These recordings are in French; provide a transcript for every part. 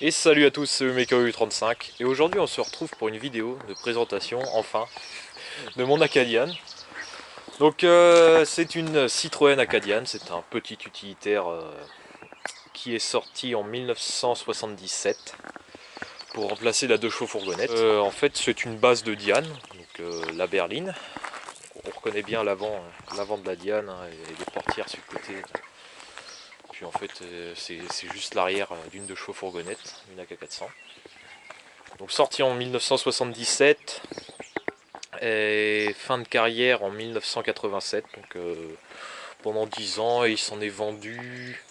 Et salut à tous, c'est Mekaru35 et aujourd'hui on se retrouve pour une vidéo de présentation, enfin, de mon Acadian. Donc c'est une Citroën Acadian, c'est un petit utilitaire qui est sorti en 1977 pour remplacer la 2 chevaux fourgonnette. En fait c'est une base de Diane, donc la berline. On reconnaît bien l'avant de la Diane hein, et les portières sur le côté. Puis en fait c'est juste l'arrière d'une 2 chevaux fourgonnette, une AK400. Donc sorti en 1977 et fin de carrière en 1987. Donc pendant 10 ans et il s'en est vendu,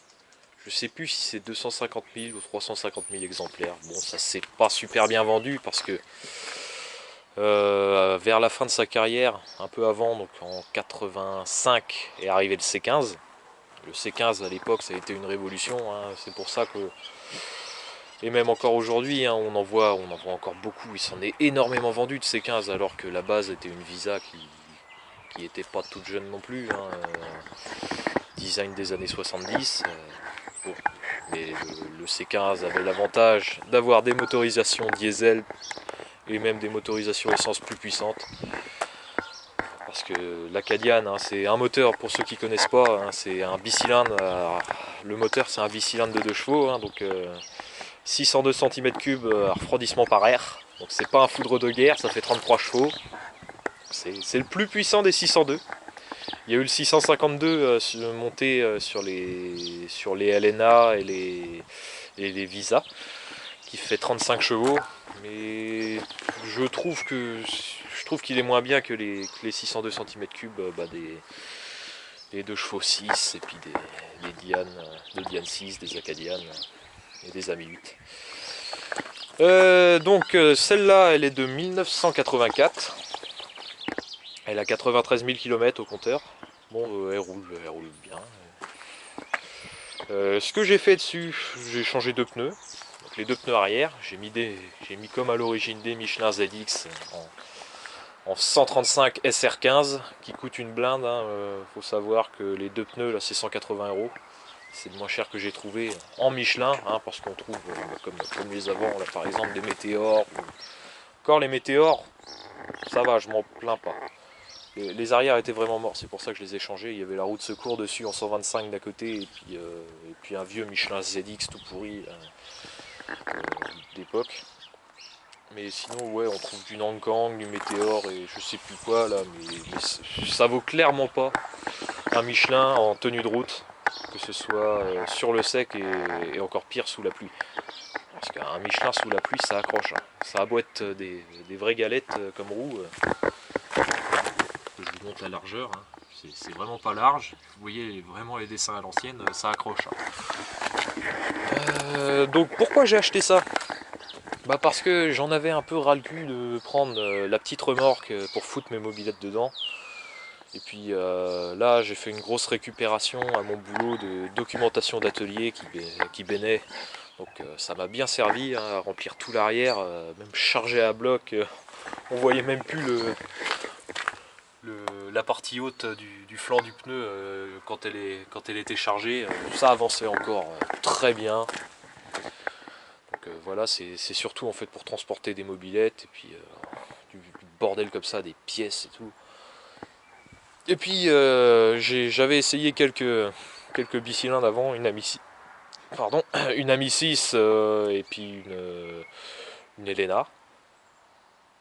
je sais plus si c'est 250 000 ou 350 000 exemplaires. Bon, ça s'est pas super bien vendu parce que vers la fin de sa carrière, un peu avant, donc en 85, est arrivé le C15. Le C15 à l'époque ça a été une révolution, hein. C'est pour ça que et même encore aujourd'hui, hein, on en voit encore beaucoup. Il s'en est énormément vendu de C15 alors que la base était une Visa qui était pas toute jeune non plus. Hein, design des années 70. Bon. Mais le C15 avait l'avantage d'avoir des motorisations diesel et même des motorisations essence plus puissantes. Parce que l'Acadian, hein, c'est un moteur, pour ceux qui ne connaissent pas, hein, c'est un bicylindre. Le moteur c'est un bicylindre de 2 chevaux, hein, donc 602 cm3 refroidissement par air. Donc c'est pas un foudre de guerre, ça fait 33 chevaux. C'est le plus puissant des 602. Il y a eu le 652 monté sur les LNA et les Visa, qui fait 35 chevaux. Mais je trouve qu'il est moins bien que les 602 cm3 des 2 chevaux 6 et puis des Diane, de Diane 6, des Acadian et des Ami 8. Donc celle-là elle est de 1984. Elle a 93 000 km au compteur. Bon, elle roule bien. Ce que j'ai fait dessus, j'ai changé 2 pneus. Donc les 2 pneus arrière, j'ai mis comme à l'origine des Michelin ZX en 135 SR15 qui coûte une blinde. Hein. Faut savoir que les 2 pneus là c'est 180 €. C'est le moins cher que j'ai trouvé en Michelin, hein, parce qu'on trouve comme les avant là par exemple des météores. Encore les météores, ça va, je m'en plains pas. Les arrières étaient vraiment morts, c'est pour ça que je les ai changés. Il y avait la roue de secours dessus en 125 d'à côté et puis un vieux Michelin ZX tout pourri d'époque. Mais sinon ouais, on trouve du Nankang, du Météor et je sais plus quoi là, mais ça vaut clairement pas un Michelin en tenue de route, que ce soit sur le sec et encore pire sous la pluie. Parce qu'un Michelin sous la pluie ça accroche, hein. Ça aboite des vraies galettes comme roue. Je vous montre la largeur, hein. C'est vraiment pas large. Vous voyez vraiment les dessins à l'ancienne, ça accroche, hein. Donc pourquoi j'ai acheté ça? Bah parce que j'en avais un peu ras le cul de prendre la petite remorque pour foutre mes mobylettes dedans. Et puis là j'ai fait une grosse récupération à mon boulot de documentation d'atelier qui bénait. Donc ça m'a bien servi hein, à remplir tout l'arrière, même chargé à bloc. On voyait même plus la partie haute du flanc du pneu quand elle était chargée. Ça avançait encore très bien. Donc voilà, c'est surtout en fait pour transporter des mobylettes et puis du bordel comme ça, des pièces et tout. Et puis j'avais essayé quelques bicylindres avant, une Ami 6 et puis une Elena.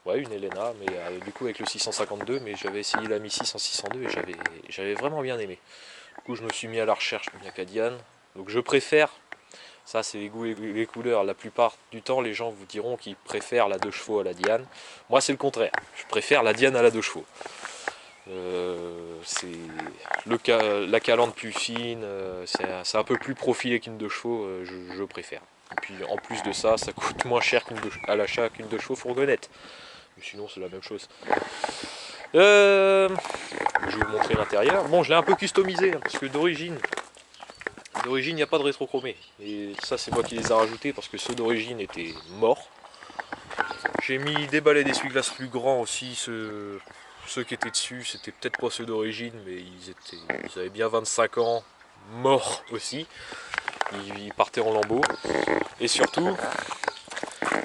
Ouais, une Elena, mais du coup avec le 652, mais j'avais essayé la Mi 6 en 602 et j'avais vraiment bien aimé. Du coup je me suis mis à la recherche d'une Acadian. Donc je préfère, ça c'est les goûts et les couleurs, la plupart du temps les gens vous diront qu'ils préfèrent la 2 chevaux à la Diane. Moi c'est le contraire, je préfère la Diane à la 2 chevaux. C'est la calandre plus fine, c'est un peu plus profilé qu'une 2 chevaux, je préfère. Et puis en plus de ça, ça coûte moins cher à l'achat qu'une 2 chevaux fourgonnette. Mais sinon c'est la même chose. Je vais vous montrer l'intérieur. Bon, je l'ai un peu customisé hein, parce que d'origine il n'y a pas de rétrochromé. Et ça c'est moi qui les ai rajoutés parce que ceux d'origine étaient morts. J'ai mis des balais d'essuie-glace plus grands aussi. Ceux qui étaient dessus, c'était peut-être pas ceux d'origine, mais ils avaient bien 25 ans, morts aussi. il partait en lambeaux. Et surtout,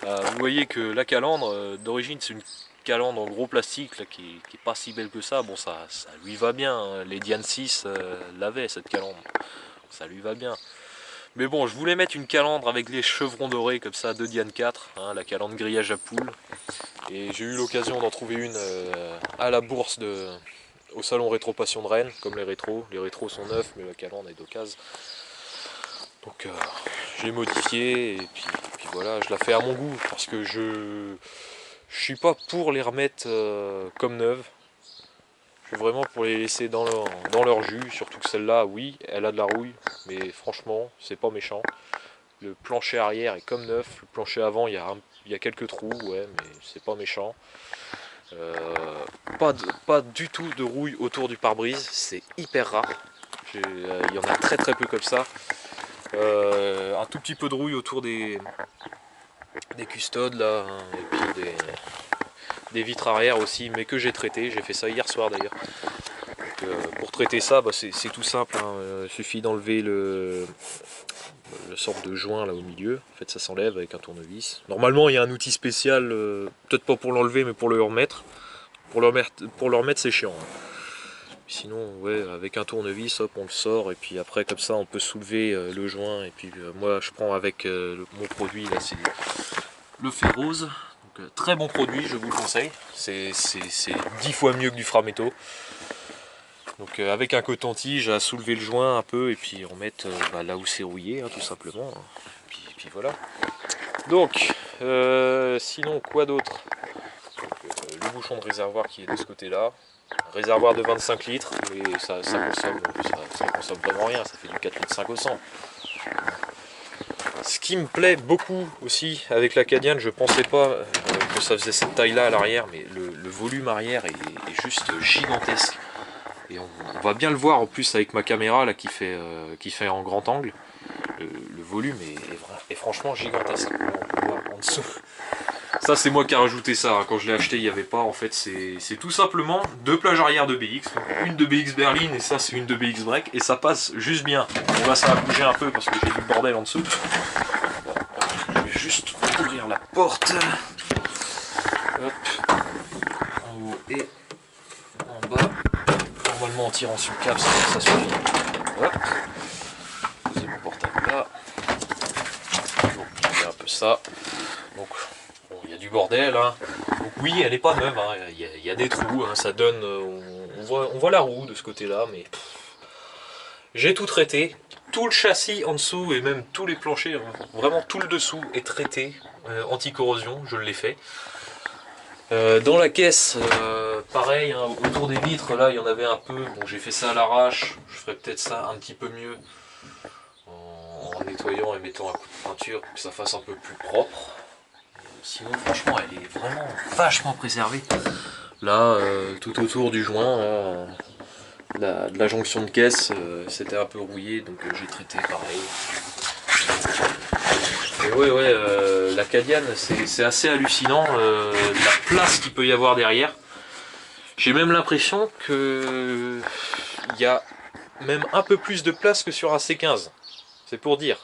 vous voyez que la calandre, d'origine, c'est une calandre en gros plastique là, qui est pas si belle que ça. Bon, ça lui va bien, hein. Les Diane 6 l'avaient cette calandre, ça lui va bien. Mais bon, je voulais mettre une calandre avec les chevrons dorés comme ça de Diane 4, hein, la calandre grillage à poule. Et j'ai eu l'occasion d'en trouver une à la bourse au salon Rétro Passion de Rennes, comme les rétros. Les rétros sont neufs, mais la calandre est d'occasion. Donc j'ai modifié et puis voilà, je la fais à mon goût parce que je suis pas pour les remettre comme neuves. Je suis vraiment pour les laisser dans leur jus, surtout que celle-là, oui, elle a de la rouille, mais franchement, c'est pas méchant. Le plancher arrière est comme neuf, le plancher avant, il y a quelques trous, ouais, mais c'est pas méchant. Pas du tout de rouille autour du pare-brise, c'est hyper rare. Il y en a très très peu comme ça. Un tout petit peu de rouille autour des custodes là, hein, et puis des vitres arrière aussi, mais que j'ai traité. J'ai fait ça hier soir d'ailleurs. Pour traiter ça, bah, c'est tout simple, hein. Il suffit d'enlever la sorte de joint là au milieu. En fait, ça s'enlève avec un tournevis. Normalement, il y a un outil spécial, peut-être pas pour l'enlever, mais pour le remettre. Pour le remettre, c'est chiant, hein. Sinon, ouais, avec un tournevis, hop, on le sort et puis après, comme ça, on peut soulever le joint. Et puis moi, je prends avec mon produit là, c'est le fer rose. Donc, très bon produit, je vous le conseille. C'est 10 fois mieux que du Frametto. Donc avec un coton-tige à soulever le joint un peu et puis remettre là où c'est rouillé, hein, tout simplement. Puis voilà. Donc sinon quoi d'autre? Le bouchon de réservoir qui est de ce côté-là. Réservoir de 25 litres, mais ça consomme vraiment rien, ça fait du 4 litres 5 au 100. Ce qui me plaît beaucoup aussi avec la Cadiane, je pensais pas que ça faisait cette taille-là à l'arrière, mais le volume arrière est juste gigantesque. Et on va bien le voir en plus avec ma caméra là, qui fait en grand angle. Le volume est franchement gigantesque. On peut voir en dessous. Ça c'est moi qui ai rajouté ça, hein. Quand je l'ai acheté il n'y avait pas, en fait c'est tout simplement deux plages arrière de BX, donc une de BX Berlin et ça c'est une de BX Break, et ça passe juste bien. Bon là ça va bouger un peu parce que j'ai du bordel en dessous. Je vais juste ouvrir la porte. Hop. En haut et en bas. Normalement en tirant sur le câble ça suffit. Hop. Poser mon portable là. Donc il y a un peu ça. Donc bon, il y a du bordel, hein. Donc oui, elle n'est pas neuve, hein. Il y a des trous, hein. Ça donne. On voit la roue de ce côté-là, mais j'ai tout traité. Tout le châssis en dessous et même tous les planchers, vraiment tout le dessous est traité anti-corrosion, je l'ai fait. Dans la caisse, pareil, hein, autour des vitres, là il y en avait un peu. Bon, j'ai fait ça à l'arrache, je ferai peut-être ça un petit peu mieux en nettoyant et mettant un coup de peinture pour que ça fasse un peu plus propre. Sinon, franchement, elle est vraiment vachement préservée. Là, tout autour du joint, là, de la jonction de caisse, c'était un peu rouillé, donc j'ai traité pareil. Et ouais, la Cadiane, c'est assez hallucinant, la place qu'il peut y avoir derrière. J'ai même l'impression que il y a même un peu plus de place que sur un C15. C'est pour dire.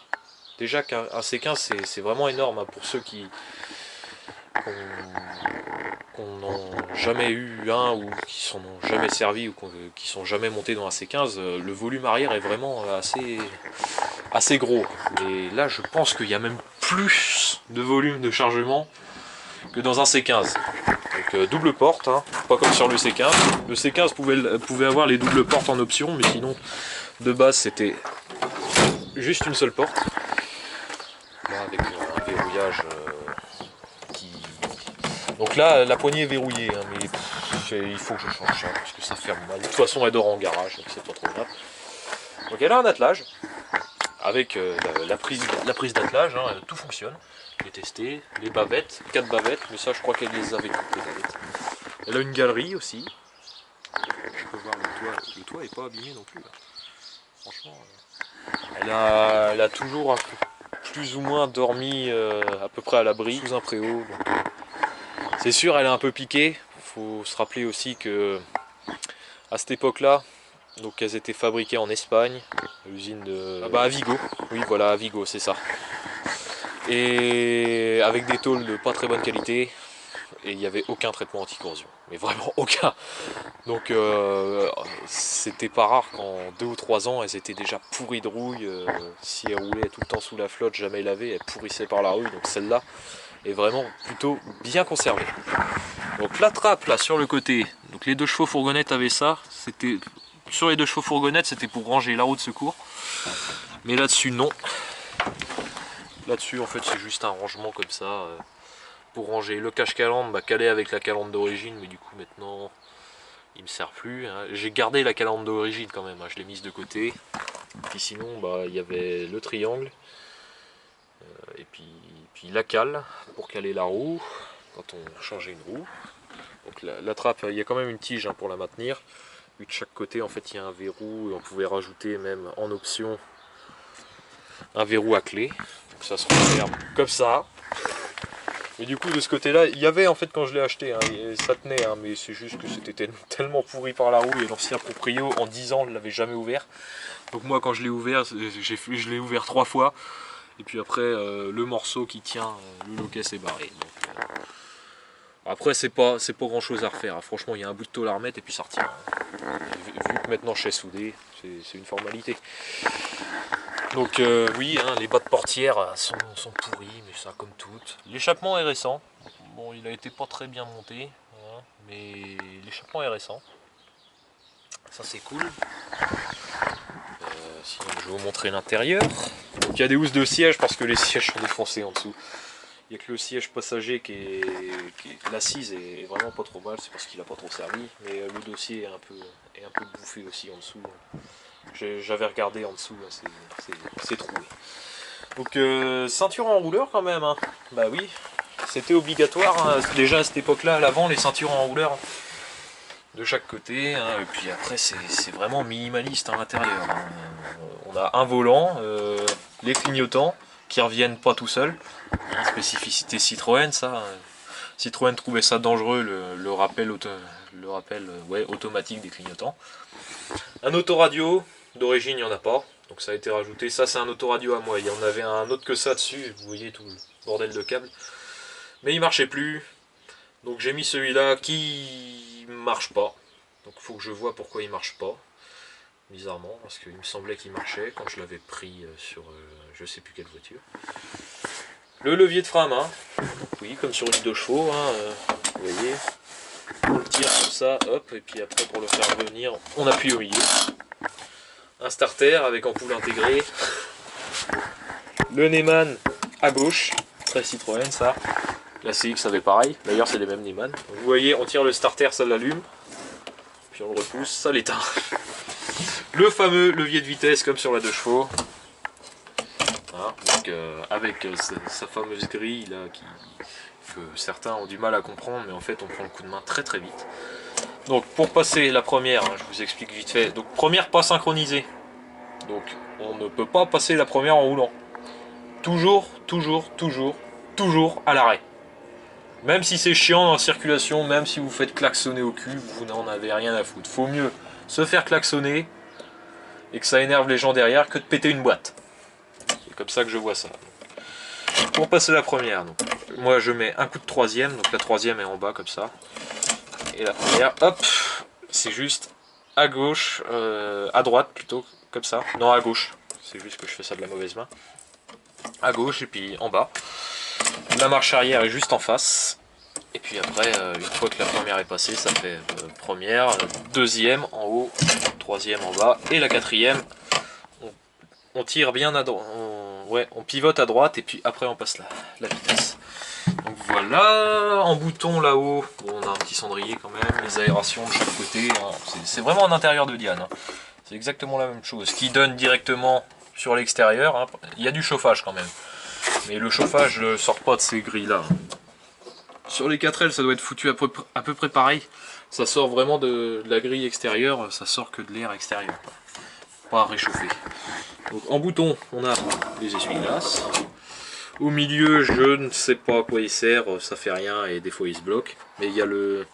Déjà qu'un C15, c'est vraiment énorme, hein, pour ceux qui n'ont jamais eu un ou qui s'en ont jamais servi ou qui sont jamais montés dans un C15. Le volume arrière est vraiment assez gros. Et là, je pense qu'il y a même plus de volume de chargement que dans un C15. Donc double porte, hein, pas comme sur le C15. Le C15 pouvait avoir les doubles portes en option, mais sinon, de base, c'était juste une seule porte. Là, avec un verrouillage Donc là, la poignée est verrouillée, hein, mais il faut que je change ça, parce que ça ferme mal. De toute façon, elle dort en garage, donc c'est pas trop grave. Donc elle a un attelage, avec la prise d'attelage, hein, tout fonctionne. J'ai testé, les bavettes, 4 bavettes, mais ça je crois qu'elle les avait toutes les bavettes. Elle a une galerie aussi. Je peux voir le toit est pas abîmé non plus, là. Franchement, elle a toujours plus ou moins dormi à peu près à l'abri, sous un préau. C'est sûr, elle est un peu piquée. Il faut se rappeler aussi que à cette époque-là, Donc elles étaient fabriquées en Espagne, à l'usine de... Ah bah à Vigo, oui voilà à Vigo c'est ça. Et avec des tôles de pas très bonne qualité, et il n'y avait aucun traitement anti-corrosion, mais vraiment aucun. Donc c'était pas rare qu'en 2 ou 3 ans elles étaient déjà pourries de rouille, si elles roulaient tout le temps sous la flotte, jamais lavées, elles pourrissaient par la rouille, donc celle-là est vraiment plutôt bien conservée. Donc la trappe là sur le côté, donc les 2 chevaux fourgonnettes avaient ça, c'était sur les 2 chevaux fourgonnettes c'était pour ranger la roue de secours, mais là-dessus non. Là-dessus en fait c'est juste un rangement comme ça, pour ranger le cache-calandre, bah, calé avec la calandre d'origine, mais du coup maintenant il me sert plus. Hein. J'ai gardé la calandre d'origine quand même, hein. Je l'ai mise de côté. Puis sinon bah, il y avait le triangle, et puis la cale pour caler la roue quand on changeait une roue. Donc la trappe, il y a quand même une tige hein, pour la maintenir. Puis de chaque côté en fait il y a un verrou, et on pouvait rajouter même en option un verrou à clé. Donc ça se referme comme ça. Et du coup de ce côté là, il y avait en fait quand je l'ai acheté, hein, ça tenait, hein, mais c'est juste que c'était tellement pourri par la roue et l'ancien proprio en 10 ans ne l'avait jamais ouvert. Donc moi quand je l'ai ouvert, je l'ai ouvert 3 fois. Et puis après le morceau qui tient le loquet s'est barré. Donc, après c'est pas grand chose à refaire, hein. Franchement il y a un bout de tôle à remettre et puis ça retient. Vu que maintenant je sais souder, c'est une formalité. Donc oui, hein, les bas de portière sont pourris, mais ça comme toutes. L'échappement est récent. Bon, il a été pas très bien monté, hein, mais l'échappement est récent. Ça c'est cool. Sinon je vais vous montrer l'intérieur. Donc il y a des housses de siège parce que les sièges sont défoncés en dessous. Il n'y a que le siège passager l'assise est vraiment pas trop mal, c'est parce qu'il n'a pas trop servi. Mais le dossier est un peu bouffé aussi en dessous. J'avais regardé en dessous, c'est troué. Donc ceinture en rouleur quand même, hein. Bah oui, c'était obligatoire, hein. Déjà à cette époque-là, à l'avant, les ceintures en rouleur de chaque côté, hein. Et puis après c'est vraiment minimaliste à l'intérieur, hein. On a un volant, les clignotants qui reviennent pas tout seuls, hein, spécificité Citroën ça. Citroën trouvait ça dangereux, le rappel automatique des clignotants. Un autoradio, d'origine il n'y en a pas, donc ça a été rajouté. Ça c'est un autoradio à moi, il y en avait un autre que ça dessus, vous voyez tout le bordel de câbles. Mais il marchait plus, donc j'ai mis celui-là qui marche pas. Donc il faut que je vois pourquoi il marche pas, bizarrement, parce qu'il me semblait qu'il marchait quand je l'avais pris sur je sais plus quelle voiture. Le levier de frein à main, oui comme sur une 2 chevaux, hein, vous voyez. On le tire comme ça, hop, et puis après pour le faire revenir, on appuie au milieu. Un starter avec ampoule intégrée. Le Neyman à gauche, très Citroën ça. La CX avait pareil, d'ailleurs c'est les mêmes Neyman. Vous voyez, on tire le starter, ça l'allume. Puis on le repousse, ça l'éteint. Le fameux levier de vitesse comme sur la 2 chevaux. Hein, donc, avec sa fameuse grille là, que certains ont du mal à comprendre, mais en fait on prend le coup de main très très vite. Donc pour passer la première, hein, je vous explique vite fait. Donc première pas synchronisée. Donc on ne peut pas passer la première en roulant. Toujours à l'arrêt. Même si c'est chiant dans la circulation, même si vous faites klaxonner au cul, vous n'en avez rien à foutre. Faut mieux se faire klaxonner et que ça énerve les gens derrière que de péter une boîte. C'est comme ça que je vois ça. Pour passer la première, donc, moi je mets un coup de troisième, donc la troisième est en bas comme ça. Et la première, hop, c'est juste à gauche, à droite plutôt, comme ça. Non, à gauche, c'est juste que je fais ça de la mauvaise main. À gauche et puis en bas. La marche arrière est juste en face. Et puis après, une fois que la première est passée, ça fait première, deuxième en haut, troisième en bas. Et la quatrième, on tire bien à droite. On pivote à droite et puis après on passe la vitesse. Donc voilà, en bouton là-haut, bon, on a un petit cendrier quand même, les aérations de chaque côté, hein. C'est vraiment un intérieur de Diane, hein. C'est exactement la même chose, qui donne directement sur l'extérieur, hein. Il y a du chauffage quand même, mais le chauffage ne sort pas de ces grilles-là. Sur les 4L, ça doit être foutu à peu près pareil, ça sort vraiment de la grille extérieure, ça sort que de l'air extérieur, pas à réchauffer. Donc en bouton, on a les essuie-glaces. Au milieu, je ne sais pas à quoi il sert, ça fait rien et des fois il se bloque. Mais il y a le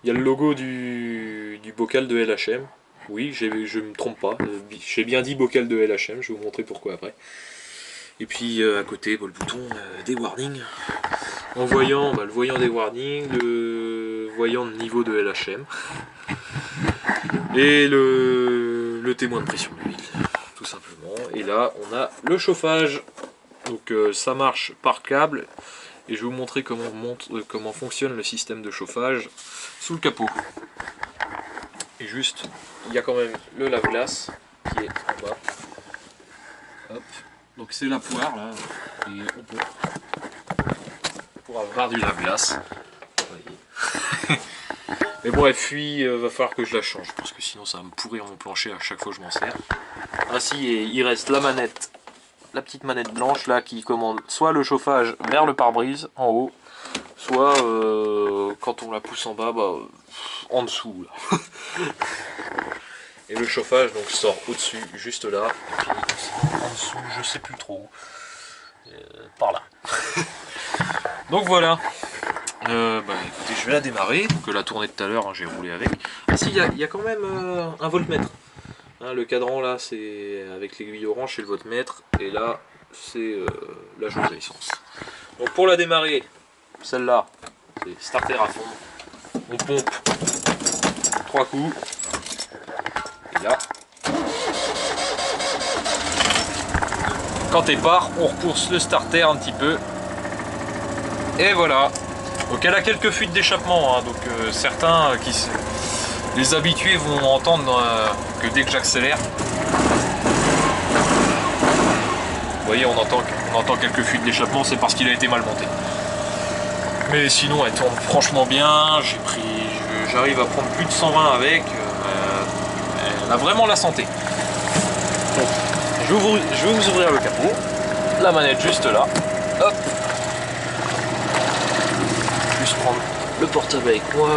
logo du bocal de LHM. Oui, je me trompe pas. J'ai bien dit bocal de LHM, je vais vous montrer pourquoi après. Et puis à côté, le bouton des warnings. En voyant le voyant des warnings, le voyant de niveau de LHM et le témoin de pression d'huile, tout simplement. Et là, on a le chauffage. Donc ça marche par câble. Et je vais vous montrer comment fonctionne le système de chauffage sous le capot. Et juste, il y a quand même le lave-glace qui est en bas. Hop. Donc c'est la poire là, et on peut pour avoir du lave-glace. Mais bref, puis va falloir que je la change parce que sinon ça va me pourrir mon plancher à chaque fois que je m'en sers. Ainsi, il reste la manette, la petite manette blanche là qui commande soit le chauffage vers le pare-brise en haut, soit quand on la pousse en bas, en dessous là. Et le chauffage donc sort au-dessus, juste là, et puis en dessous, je sais plus trop, par là. Donc voilà. Écoutez, je vais la démarrer, donc la tournée de tout à l'heure, hein, j'ai roulé avec. Ah si, il y a quand même un voltmètre. Hein, le cadran là, c'est avec l'aiguille orange, c'est le voltmètre, et là, c'est la jauge d'essence. Donc pour la démarrer, celle-là, c'est starter à fond. On pompe 3 coups. Et là, quand elle part, on repousse le starter un petit peu. Et voilà. Donc elle a quelques fuites d'échappement, hein, donc certains les habitués vont entendre que dès que j'accélère, vous voyez, on entend quelques fuites d'échappement, c'est parce qu'il a été mal monté. Mais sinon elle tourne franchement bien, j'arrive à prendre plus de 120 avec, elle a vraiment la santé. Donc je vais vous ouvrir le capot, la manette juste là, hop. Juste prendre le portable avec moi,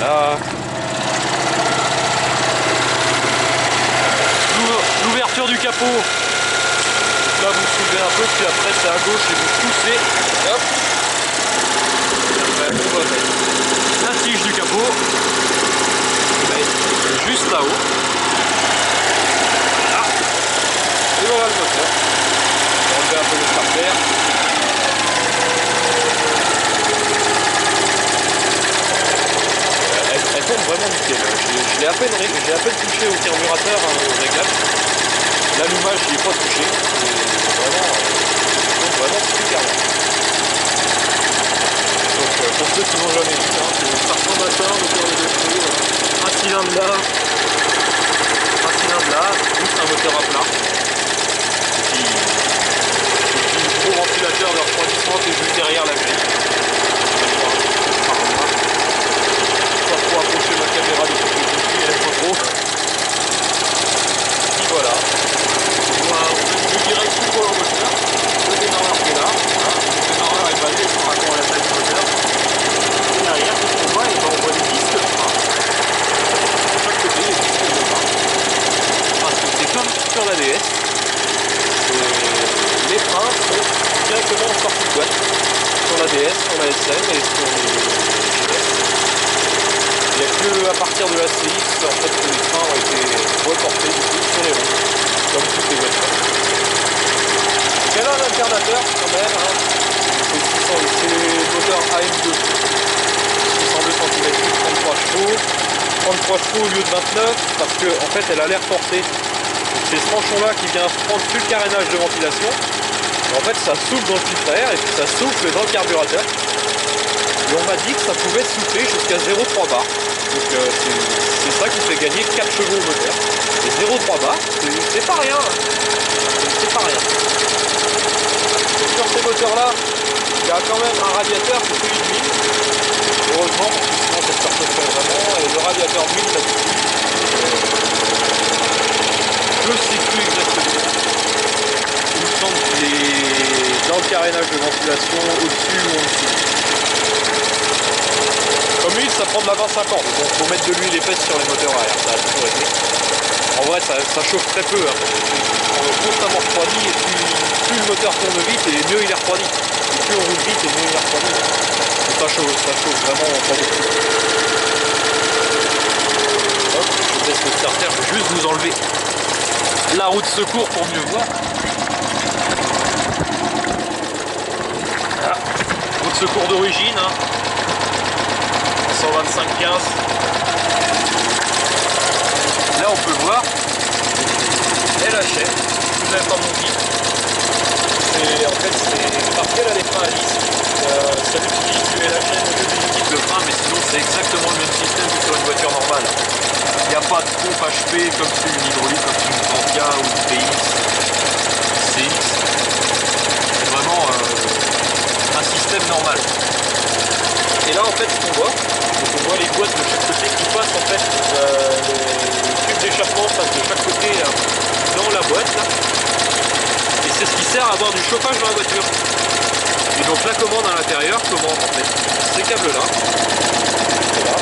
là. L'ouverture du capot, là vous soulevez un peu, puis après c'est à gauche et vous poussez, hop. Après on va mettre la tige du capot, juste là-haut, voilà. Et voilà le moteur, on va enlever un peu le starter. Elle tourne vraiment nickel. J'ai à peine touché au carburateur, au réglage. L'allumage, je n'y ai pas touché. Vraiment super bien. Donc pour ceux qui n'ont jamais vu, ça ressemble à ça, moteur de 2 chevaux, un cylindre là, juste un moteur à plat. Et puis le gros ventilateur de refroidissement qui est juste derrière la grille. Pour approcher ma caméra de ce côté, elle est pas trop. Et voilà. Je dirais tout pour le moteur. Le démarreur qui est là. Le démarreur est basé sur rapport à la taille du moteur. Et derrière, tout ce qu'on voit, on voit des disques de frein. De chaque côté, les disques de frein. Parce que c'est comme sur la DS. Les freins sont directement en sortie de boîte. Sur la DS, sur la SM et sur les GS. Il n'y a que à partir de la CX en fait que les freins ont été reportés du coup sur les roues, comme toutes les voitures. Donc elle a un alternateur quand même, hein. C'est le moteur AM2, 602 cm3, 33 chevaux. 33 chevaux au lieu de 29 parce que en fait elle a l'air forcé. C'est ce manchon là qui vient prendre tout le carénage de ventilation. Et en fait ça souffle dans le filtre à air et puis ça souffle dans le carburateur. Et on m'a dit que ça pouvait souffler jusqu'à 0,3 bar. Donc c'est ça qui fait gagner 4 chevaux au moteur. Et 0,3 bar, c'est pas rien. C'est pas rien. Donc sur ces moteurs là, il y a quand même un radiateur qui fait une d'huile. Heureusement, parce que sinon ça se surchaufferait vraiment. Et le radiateur d'huile là-dessus, je ne sais plus exactement. Il me semble qu'il est dans le carénage de ventilation, au-dessus ou en dessous. Comme l'huile, ça prend de la 20-50, donc il faut mettre de l'huile épaisse sur les moteurs à air, ça a toujours été. En vrai, ça chauffe très peu, hein. On est constamment refroidi et plus le moteur tourne vite et mieux il est refroidi. Et plus on roule vite et mieux il est refroidi. Donc ça chauffe vraiment pas beaucoup. Hop, je baisse le starter, je vais juste vous enlever la roue de secours pour mieux voir. Voilà. Roue de secours d'origine, hein. 125-15. Là on peut voir, elle achète, vous n'avez pas mon guide. En fait c'est parce qu'elle a les freins à vis. Ça utilise du LHM au lieu du liquide de frein, mais sinon c'est exactement le même système que sur une voiture normale. Il n'y a pas de pompe HP comme sur une hydraulique, comme sur une Trantia ou une TX, CX. C'est vraiment un système normal. Et là en fait ce qu'on voit, donc on voit les boîtes de chaque côté qui passent en fait, les tubes d'échappement passent de chaque côté dans la boîte là. Et c'est ce qui sert à avoir du chauffage dans la voiture. Et donc la commande à l'intérieur commande en fait ces câbles là. Voilà.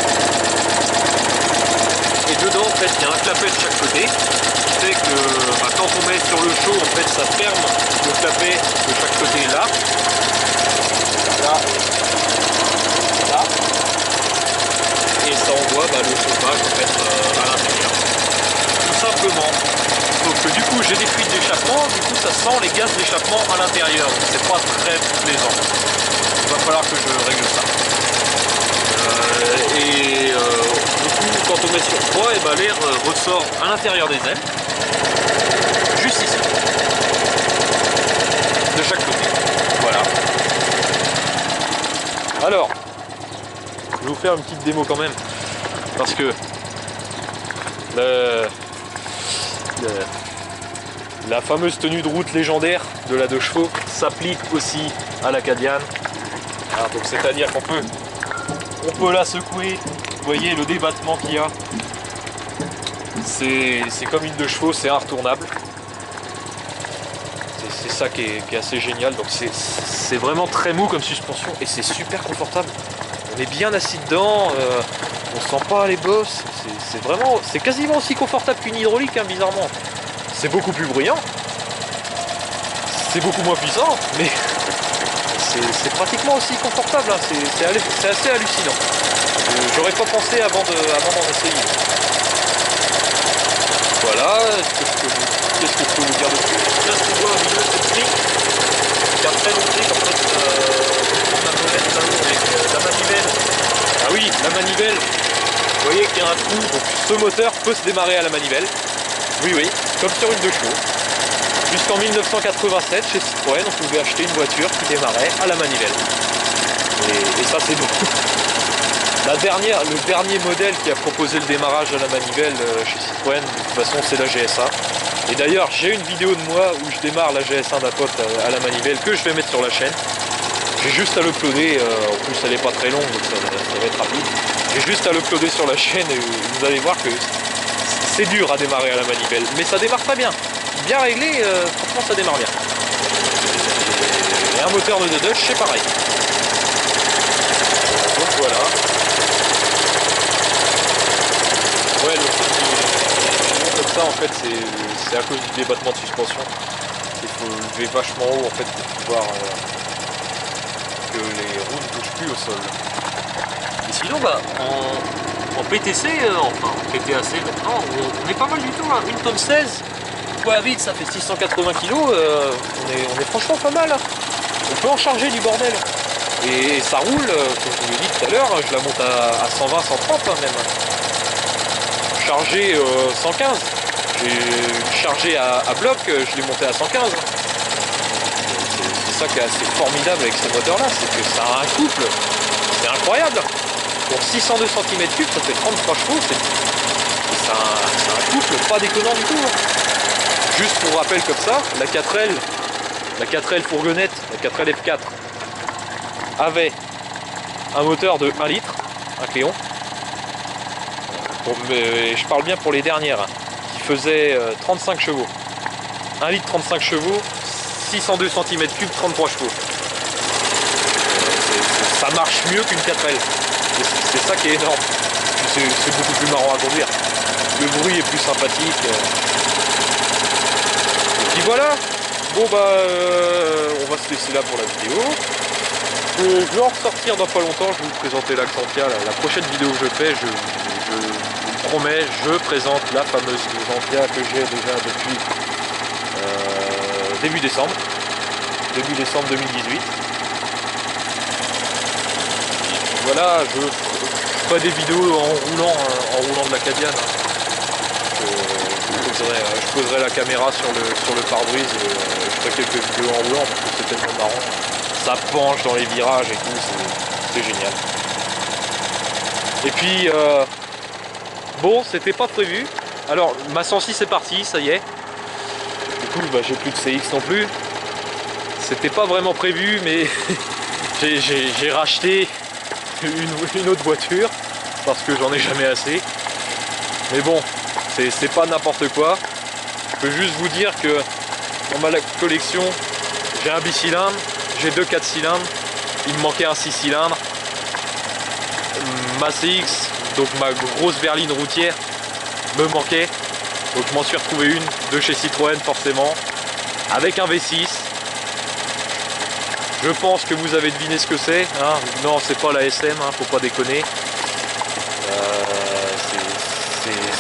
Et dedans en fait il y a un clapet de chaque côté qui fait que quand on met sur le chaud en fait ça ferme le clapet de chaque côté là. Là. Là. Et ça envoie le chauffage en fait à l'intérieur. Tout simplement. Sauf que du coup j'ai des fuites d'échappement, du coup ça sent les gaz d'échappement à l'intérieur, donc c'est pas très plaisant. Il va falloir que je règle ça. Du coup quand on met sur 3, l'air ressort à l'intérieur des ailes, juste ici, de chaque côté. Voilà. Alors, je vais vous faire une petite démo quand même, parce que la fameuse tenue de route légendaire de la 2 chevaux s'applique aussi à la Cadiane. Donc c'est-à-dire qu'on peut la secouer. Vous voyez le débattement qu'il y a. C'est comme une 2 chevaux, c'est retournable. C'est ça qui est assez génial. Donc c'est vraiment très mou comme suspension et c'est super confortable. On est bien assis dedans. On sent pas les bosses. C'est quasiment aussi confortable qu'une hydraulique, hein, bizarrement. C'est beaucoup plus bruyant, c'est beaucoup moins puissant, mais c'est pratiquement aussi confortable, hein. C'est assez hallucinant. J'aurais pas pensé avant d'en essayer. Voilà, qu'est-ce que je peux vous dire de plus? Là, ce qu'on voit au milieu, c'est le trick. Il y a très long trick, en fait, on a molette là-haut avec la manivelle. Ah oui, la manivelle, vous voyez qu'il y a un trou, donc ce moteur peut se démarrer à la manivelle. Oui, oui, comme sur une 2 chevaux. Jusqu'en 1987, chez Citroën, on pouvait acheter une voiture qui démarrait à la manivelle. Et ça, c'est bon. Le dernier modèle qui a proposé le démarrage à la manivelle chez Citroën, de toute façon, c'est la GS1. Et d'ailleurs, j'ai une vidéo de moi où je démarre la GS1 d'un pote à la manivelle que je vais mettre sur la chaîne. J'ai juste à l'uploader, en plus elle n'est pas très longue, donc ça va être rapide. J'ai juste à l'uploader sur la chaîne et vous allez voir que c'est dur à démarrer à la manivelle, mais ça démarre très bien. Bien réglé, franchement ça démarre bien. Et un moteur de Dodge, c'est pareil. Donc voilà. Ouais, le fait comme ça en fait c'est à cause du débattement de suspension. Il faut lever vachement haut en fait pour pouvoir que les roues ne bougent plus au sol. Et sinon en PTC, enfin en PTAC maintenant, on est pas mal du tout, hein. 1 tonne 16, poids vide ça fait 680 kg, on est franchement pas mal. On peut en charger du bordel. Et ça roule, comme je vous l'ai dit tout à l'heure, je la monte à 120, 130 hein, même. Chargé 115. J'ai chargé à bloc, je l'ai monté à 115. C'est ça qui est assez formidable avec ce moteur là, c'est que ça a un couple, c'est incroyable. Pour 602 cm3, ça fait 33 chevaux, c'est un couple pas déconnant du tout. Juste pour rappel comme ça, la 4L fourgonnette, la 4L F4 avait un moteur de 1 litre, un Cléon. Je parle bien pour les dernières, hein, qui faisait 35 chevaux. 1 litre 35 chevaux, 602 cm3, 33 chevaux. Ça marche mieux qu'une 4L. C'est ça qui est énorme. C'est beaucoup plus marrant à conduire. Le bruit est plus sympathique. Et puis voilà. Bon on va se laisser là pour la vidéo. Je vais en ressortir dans pas longtemps. Je vais vous présenter la Xantia. La prochaine vidéo que je fais, je vous promets, je présente la fameuse Xantia que j'ai déjà depuis début décembre 2018. Voilà, je ferai des vidéos en roulant de la Cadiane. Je poserai la caméra sur le pare-brise et je ferai quelques vidéos en roulant parce que c'est tellement marrant. Ça penche dans les virages et tout, c'est génial. Et puis, bon, c'était pas prévu. Alors, ma 106 est partie, ça y est. Du coup, bah, j'ai plus de CX non plus. C'était pas vraiment prévu, mais j'ai racheté une autre voiture parce que j'en ai jamais assez. Mais bon, c'est pas n'importe quoi. Je peux juste vous dire que dans ma collection, j'ai un bicylindre, j'ai deux 4 cylindres, il me manquait un 6 cylindres. Ma CX, donc ma grosse berline routière, me manquait. Donc je m'en suis retrouvé une de chez Citroën forcément, avec un V6. Je pense que vous avez deviné ce que c'est. Hein. Non, c'est pas la SM, hein, faut pas déconner.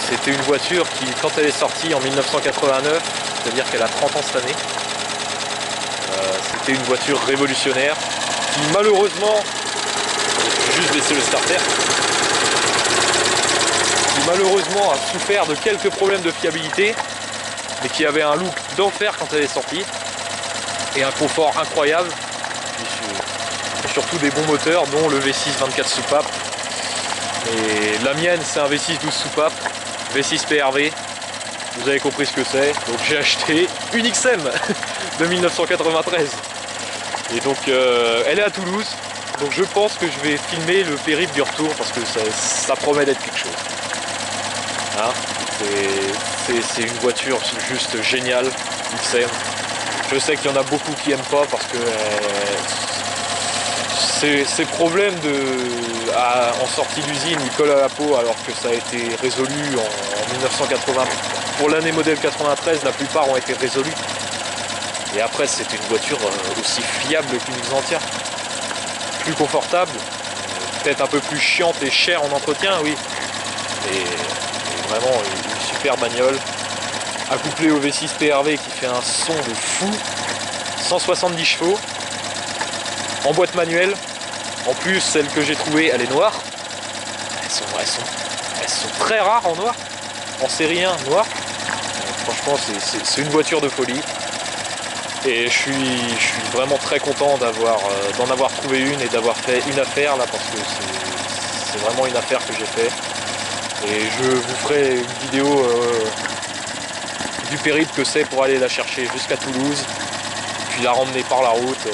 C'était une voiture qui, quand elle est sortie en 1989, c'est-à-dire qu'elle a 30 ans cette année, c'était une voiture révolutionnaire qui malheureusement, je vais juste baisser le starter, qui malheureusement a souffert de quelques problèmes de fiabilité, mais qui avait un look d'enfer quand elle est sortie, et un confort incroyable, et surtout des bons moteurs, dont le V6 24 soupapes. Et la mienne, c'est un V6 12 soupapes, V6 PRV, vous avez compris ce que c'est. Donc j'ai acheté une XM de 1993. Et donc elle est à Toulouse, donc je pense que je vais filmer le périple du retour parce que ça promet d'être quelque chose. Hein, c'est une voiture juste géniale, XM. Je sais qu'il y en a beaucoup qui n'aiment pas parce que ces problèmes en sortie d'usine, ils collent à la peau alors que ça a été résolu en 1980. Pour l'année modèle 93, la plupart ont été résolus. Et après, c'est une voiture aussi fiable qu'une Xantia. Plus confortable, peut-être un peu plus chiante et chère en entretien, oui. Et vraiment une super bagnole. Accouplée au V6 PRV qui fait un son de fou. 170 chevaux. En boîte manuelle. En plus, celle que j'ai trouvée, elle est noire. Elles sont très rares en noir. En série 1 noir. Franchement, c'est une voiture de folie. Et je suis vraiment très content d'en avoir trouvé une et d'avoir fait une affaire là, parce que c'est vraiment une affaire que j'ai fait. Et je vous ferai une vidéo du périple que c'est pour aller la chercher jusqu'à Toulouse, puis la ramener par la route.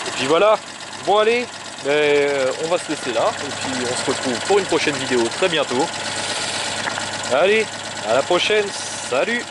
Et puis voilà. Bon allez, on va se laisser là, et puis on se retrouve pour une prochaine vidéo très bientôt. Allez, à la prochaine, salut!